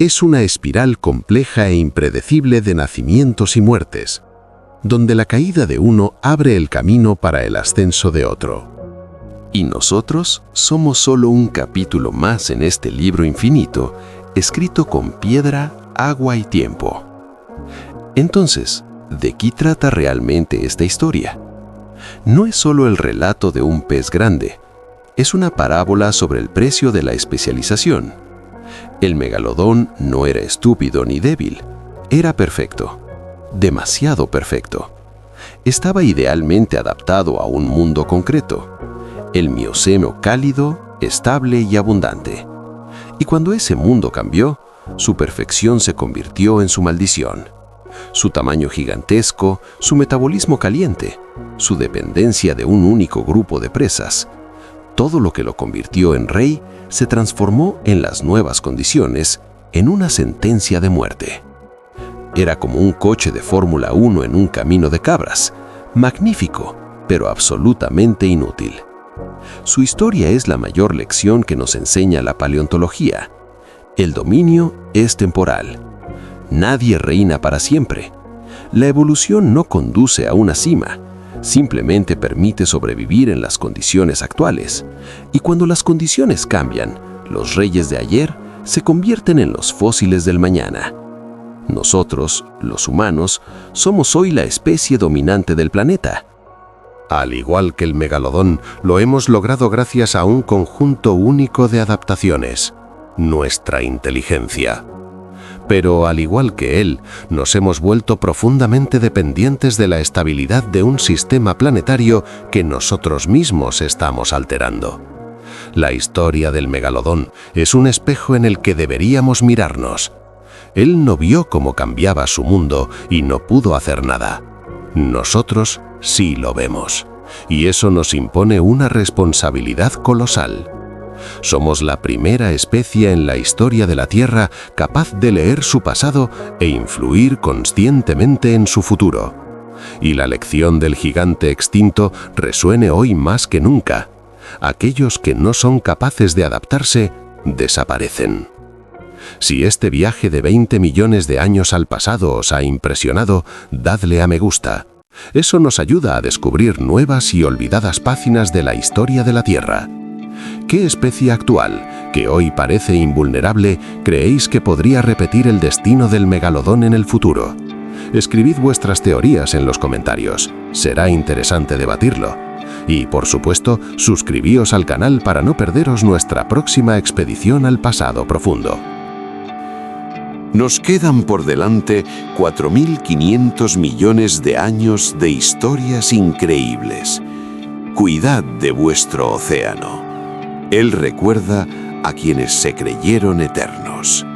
es una espiral compleja e impredecible de nacimientos y muertes, donde la caída de uno abre el camino para el ascenso de otro. Y nosotros somos solo un capítulo más en este libro infinito, escrito con piedra, agua y tiempo. Entonces, ¿de qué trata realmente esta historia? No es solo el relato de un pez grande, es una parábola sobre el precio de la especialización. El megalodón no era estúpido ni débil, era perfecto, demasiado perfecto. Estaba idealmente adaptado a un mundo concreto, el Mioceno cálido, estable y abundante. Y cuando ese mundo cambió, su perfección se convirtió en su maldición. Su tamaño gigantesco, su metabolismo caliente, su dependencia de un único grupo de presas, todo lo que lo convirtió en rey se transformó en las nuevas condiciones en una sentencia de muerte. Era como un coche de Fórmula 1 en un camino de cabras, magnífico, pero absolutamente inútil. Su historia es la mayor lección que nos enseña la paleontología. El dominio es temporal. Nadie reina para siempre. La evolución no conduce a una cima, simplemente permite sobrevivir en las condiciones actuales. Y cuando las condiciones cambian, los reyes de ayer se convierten en los fósiles del mañana. Nosotros, los humanos, somos hoy la especie dominante del planeta. Al igual que el megalodón, lo hemos logrado gracias a un conjunto único de adaptaciones, nuestra inteligencia. Pero al igual que él, nos hemos vuelto profundamente dependientes de la estabilidad de un sistema planetario que nosotros mismos estamos alterando. La historia del megalodón es un espejo en el que deberíamos mirarnos. Él no vio cómo cambiaba su mundo y no pudo hacer nada. Nosotros sí lo vemos, y eso nos impone una responsabilidad colosal. Somos la primera especie en la historia de la Tierra capaz de leer su pasado e influir conscientemente en su futuro. Y la lección del gigante extinto resuene hoy más que nunca. Aquellos que no son capaces de adaptarse, desaparecen. Si este viaje de 20 millones de años al pasado os ha impresionado, dadle a me gusta. Eso nos ayuda a descubrir nuevas y olvidadas páginas de la historia de la Tierra. ¿Qué especie actual, que hoy parece invulnerable, creéis que podría repetir el destino del megalodón en el futuro? Escribid vuestras teorías en los comentarios. Será interesante debatirlo. Y, por supuesto, suscribíos al canal para no perderos nuestra próxima expedición al pasado profundo. Nos quedan por delante 4.500 millones de años de historias increíbles. Cuidad de vuestro océano. Él recuerda a quienes se creyeron eternos.